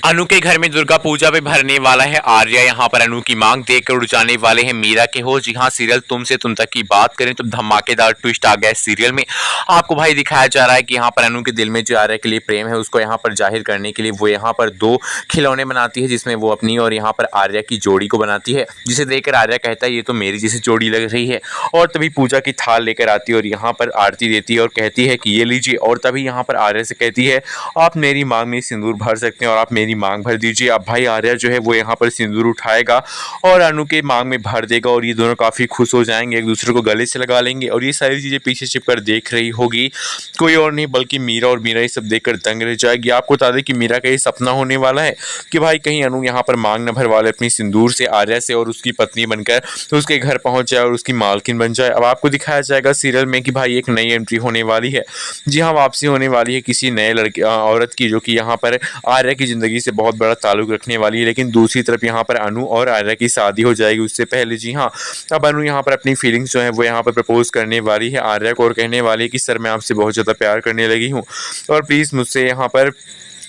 अनु के घर में दुर्गा पूजा पे भरने वाला है आर्या। यहाँ पर अनु की मांग देखकर उड़ जाने वाले हैं मीरा के हो। जी हाँ, सीरियल तुमसे तुम तक की बात करें तो धमाकेदार ट्विस्ट आ गया है सीरियल में। आपको भाई दिखाया जा रहा है कि यहाँ पर अनु के दिल में जो आर्या के लिए प्रेम है उसको यहाँ पर जाहिर करने के लिए वो यहाँ पर दो खिलौने बनाती है, जिसमें वो अपनी और यहाँ पर आर्या की जोड़ी को बनाती है, जिसे देखकर आर्या कहता है ये तो मेरी जैसी जोड़ी लग रही है। और तभी पूजा की थाल लेकर आती है और यहाँ पर आरती देती है और कहती है कि ये लीजिए। और तभी यहाँ पर आर्या से कहती है आप मेरी मांग में सिंदूर भर सकते हैं और आप मेरी मांग भर दीजिए। अब भाई आर्या जो है वो यहाँ पर सिंदूर उठाएगा और अनु के मांग में भर देगा और ये दोनों काफ़ी खुश हो जाएंगे, एक दूसरे को गले से लगा लेंगे। और ये सारी चीज़ें पीछे छिपकर देख रही होगी कोई और नहीं बल्कि मीरा, और मीरा ये सब देखकर दंग रह जाएगी। आपको बता दें कि मीरा का ये सपना होने वाला है कि भाई कहीं अनु यहाँ पर मांग न भरवा ले अपनी सिंदूर से आर्या से और उसकी पत्नी बनकर तो उसके घर पहुंच जाए और उसकी मालकिन बन जाए। अब आपको दिखाया जाएगा सीरियल में कि भाई एक नई एंट्री होने वाली है। जी हाँ, वापसी होने वाली है किसी नए लड़के औरत की, जो कि यहाँ पर आर्या की ज़िंदगी से बहुत बड़ा ताल्लुक रखने वाली है। लेकिन दूसरी तरफ यहाँ पर अनु और आर्या की शादी हो जाएगी उससे पहले। जी हाँ, अब अनु यहाँ पर अपनी फीलिंग्स जो है वो यहाँ पर प्रपोज करने वाली है आर्या को और कहने वाली है कि सर मैं आपसे बहुत ज़्यादा प्यार करने लगी हूँ और प्लीज़ मुझसे यहाँ पर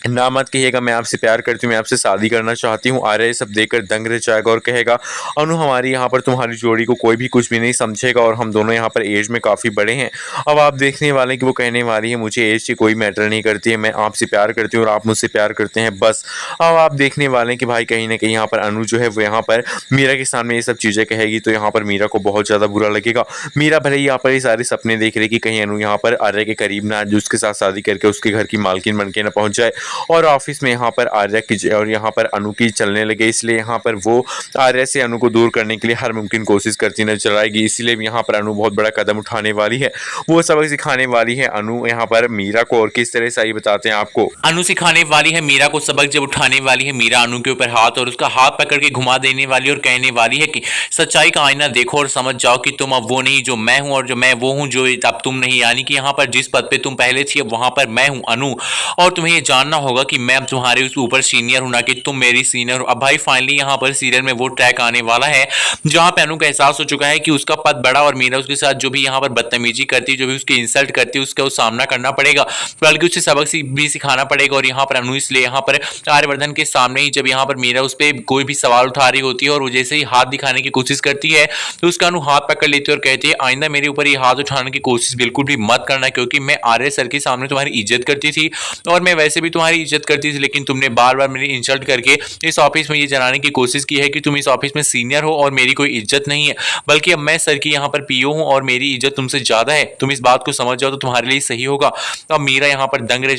ना मत कहिएगा मैं आपसे प्यार करती हूँ, मैं आपसे शादी करना चाहती हूँ। आर्या ये सब देखकर दंग रह जाएगा और कहेगा अनु हमारी यहाँ पर तुम्हारी जोड़ी को कोई भी कुछ भी नहीं समझेगा और हम दोनों यहाँ पर एज में काफ़ी बड़े हैं। अब आप देखने वाले हैं कि वो कहने वाली है मुझे एज की कोई मैटर नहीं करती है, मैं आपसे प्यार करती हूँ और आप मुझसे प्यार करते हैं बस। अब आप देखने वाले हैं कि भाई कहीं ना कहीं यहाँ पर अनु जो है वो यहाँ पर मीरा के सामने ये सब चीज़ें कहेगी तो यहाँ पर मीरा को बहुत ज़्यादा बुरा लगेगा। मीरा भले ही यहाँ पर ये सारे सपने देख रही कि कहीं अनु यहाँ पर आर्या के करीब ना जो उसके साथ शादी करके उसके घर की मालकिन बन के ना पहुँच जाए और ऑफिस में यहाँ पर आर्या की और यहाँ पर अनु की चलने लगे, इसलिए यहाँ पर वो आर्या से अनु को दूर करने के लिए हर मुमकिन कोशिश करती नजर आएगी। इसीलिए यहाँ पर अनु बहुत बड़ा कदम उठाने वाली है, वो सबक सिखाने वाली है अनु यहाँ पर मीरा को। और किस तरह से आई बताते हैं आपको। अनु सिखाने वाली है मीरा को सबक, जब उठाने वाली है मीरा अनु के ऊपर हाथ और उसका हाथ पकड़ के घुमा देने वाली और कहने वाली है कि सच्चाई का आईना देखो और समझ जाओ कि तुम अब वो नहीं जो मैं हूं और जो मैं वो हूं जो अब तुम नहीं। यानी कि यहाँ पर जिस पद पे तुम पहले थी अब वहां पर मैं हूं अनु, और तुम्हें ये जानना होगा कि मैं अब तुम्हारे उस ऊपर सीनियर हूं ना कि तुम मेरी सीनियर हो। अब भाई फाइनली यहाँ पर सीरियल में वो ट्रैक आने वाला है जहां पे अनु का एहसास हो चुका है कि उसका पद बड़ा और मीरा उसके साथ जो भी यहाँ पर बदतमीजी करती है, जो भी उसकी इंसल्ट करती है उसका सामना करना पड़ेगा, बल्कि उसे सबक भी सिखाना पड़ेगा। और यहाँ पर अनु इसलिए यहाँ पर आर्यवर्धन के सामने ही जब यहाँ पर मीरा उस पर कोई भी सवाल उठा रही होती है और वो जैसे ही हाथ दिखाने की कोशिश करती है तो उसका अनु हाथ पकड़ लेती है और कहती है आइंदा मेरे ऊपर ये हाथ उठाने की कोशिश बिल्कुल भी मत करना, क्योंकि मैं आर्य सर के सामने तुम्हारी इज्जत करती थी और मैं वैसे भी तुम्हारी इज्जत करती थी, लेकिन तुमने बार बार मेरी इंसल्ट करके इस ऑफिस में ये जनाने की कोशिश की है कि तुम इस ऑफिस में सीनियर हो और मेरी कोई इज्जत नहीं है, बल्कि अब मैं सर की यहाँ पर पीओ हूँ और मेरी इज्जत तुमसे ज्यादा है। तुम इस बात को समझ जाओ तो तुम्हारे लिए सही होगा। अब मीरा यहाँ पर दंग रह